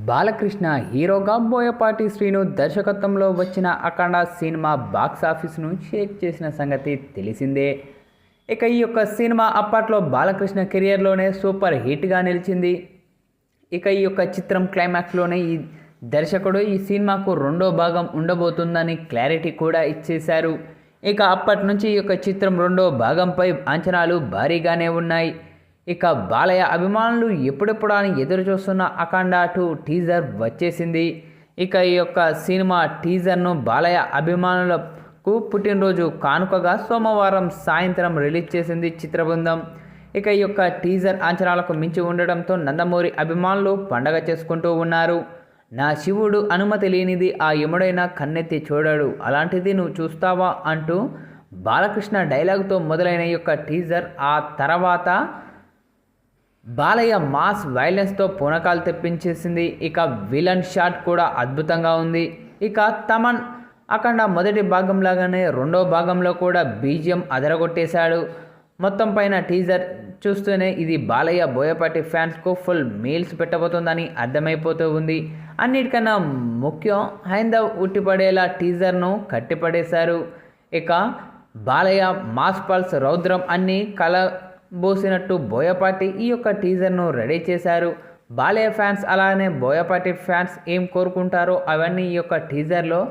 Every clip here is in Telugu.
బాలకృష్ణ హీరోగా బోయపాటి శ్రీను దర్శకత్వంలో వచ్చిన అఖండ సినిమా బాక్సాఫీస్ను షేక్ చేసిన సంగతి తెలిసిందే. ఇక ఈ యొక్క సినిమా అప్పట్లో బాలకృష్ణ కెరియర్లోనే సూపర్ హిట్గా నిలిచింది. ఇక ఈ యొక్క చిత్రం క్లైమాక్స్లోనే ఈ దర్శకుడు ఈ సినిమాకు రెండో భాగం ఉండబోతుందని క్లారిటీ కూడా ఇచ్చేశారు. ఇక అప్పటి నుంచి ఈ యొక్క చిత్రం రెండో భాగంపై అంచనాలు భారీగానే ఉన్నాయి. ఇక బాలయ్య అభిమానులు ఎప్పుడెప్పుడు అని ఎదురు చూస్తున్న అఖండ 2 టీజర్ వచ్చేసింది. ఇక ఈ యొక్క సినిమా టీజర్ను బాలయ్య అభిమానులకు పుట్టినరోజు కానుకగా సోమవారం సాయంత్రం రిలీజ్ చేసింది చిత్రబృందం. ఇక ఈ యొక్క టీజర్ అంచనాలకు మించి ఉండడంతో నందమూరి అభిమానులు పండగ చేసుకుంటూ ఉన్నారు. నా శివుడు అనుమతి లేనిది ఆ యముడైనా కన్నెత్తి చూడాడు, అలాంటిది నువ్వు చూస్తావా అంటూ బాలకృష్ణ డైలాగ్తో మొదలైన ఈ యొక్క టీజర్ ఆ తర్వాత బాలయ్య మాస్ వైలెన్స్తో పూనకాలు తెప్పించేసింది. ఇక విలన్ షాట్ కూడా అద్భుతంగా ఉంది. ఇక తమన్ అఖండ మొదటి భాగంలాగానే రెండో భాగంలో కూడా బీజిఎం అదరగొట్టేశాడు. మొత్తం పైన టీజర్ చూస్తూనే ఇది బాలయ్య బోయపాటి ఫ్యాన్స్కు ఫుల్ మీల్స్ పెట్టబోతుందని అర్థమైపోతూ ఉంది. అన్నిటికన్నా ముఖ్యం హైందవ్ ఉట్టిపడేలా టీజర్ను కట్టిపడేశారు. ఇక బాలయ్య మాస్ పల్స్ రౌద్రం అన్నీ బోసినట్టు బోయపాటి ఈ యొక్క టీజర్ను రెడీ చేశారు. బాలయ్య ఫ్యాన్స్ అలానే బోయపాటి ఫ్యాన్స్ ఏం కోరుకుంటారో అవన్నీ ఈ యొక్క టీజర్లో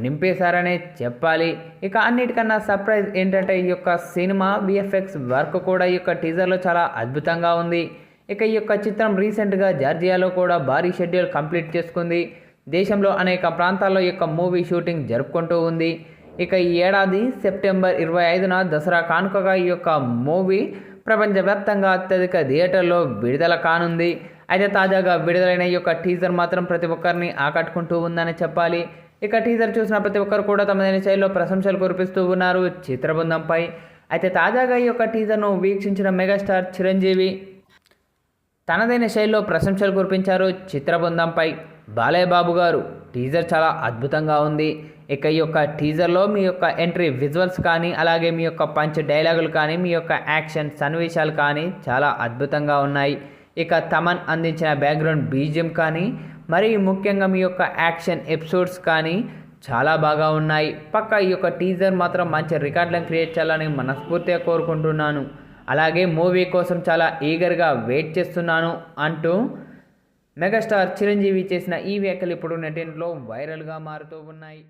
నింపేశారనే చెప్పాలి. ఇక అన్నిటికన్నా సర్ప్రైజ్ ఏంటంటే ఈ యొక్క సినిమా విఎఫ్ఎక్స్ వర్క్ కూడా ఈ యొక్క టీజర్లో చాలా అద్భుతంగా ఉంది. ఇక ఈ యొక్క చిత్రం రీసెంట్గా జార్జియాలో కూడా భారీ షెడ్యూల్ కంప్లీట్ చేసుకుంది. దేశంలో అనేక ప్రాంతాల్లో ఈ యొక్క మూవీ షూటింగ్ జరుపుకుంటూ ఉంది. ఇక ఈ ఏడాది సెప్టెంబర్ 25న దసరా కానుకగా ఈ యొక్క మూవీ ప్రపంచవ్యాప్తంగా అత్యధిక థియేటర్లో విడుదల కానుంది. అయితే తాజాగా విడుదలైన ఈ యొక్క టీజర్ మాత్రం ప్రతి ఒక్కరిని ఆకట్టుకుంటూ ఉందని చెప్పాలి. ఇక టీజర్ చూసిన ప్రతి ఒక్కరు కూడా తమదైన శైలిలో ప్రశంసలు కురిపిస్తూ ఉన్నారు చిత్రబృందంపై. అయితే తాజాగా ఈ యొక్క టీజర్ను వీక్షించిన మెగాస్టార్ చిరంజీవి తనదైన శైలిలో ప్రశంసలు కురిపించారు చిత్రబృందంపై. బాలయ్య బాబు గారు టీజర్ చాలా అద్భుతంగా ఉంది. ఇక ఈ యొక్క టీజర్లో మీ యొక్క ఎంట్రీ విజువల్స్ కానీ అలాగే మీ యొక్క పంచ్ డైలాగులు కానీ మీ యొక్క యాక్షన్ సన్నివేశాలు కానీ చాలా అద్భుతంగా ఉన్నాయి. ఇక తమన్ అందించిన బ్యాక్గ్రౌండ్ బీజిఎం కానీ మరీ ముఖ్యంగా మీ యొక్క యాక్షన్ ఎపిసోడ్స్ కానీ చాలా బాగా ఉన్నాయి. పక్కా ఈ యొక్క టీజర్ మాత్రం మంచి రికార్డులను క్రియేట్ చేయాలని మనస్ఫూర్తిగా కోరుకుంటున్నాను. అలాగే మూవీ కోసం చాలా ఈగర్గా వెయిట్ చేస్తున్నాను అంటూ మెగాస్టార్ చిరంజీవి చేసిన ఈ వ్యాఖ్యలు ఇప్పుడు నెటింట్లో వైరల్గా మారుతూ ఉన్నాయి.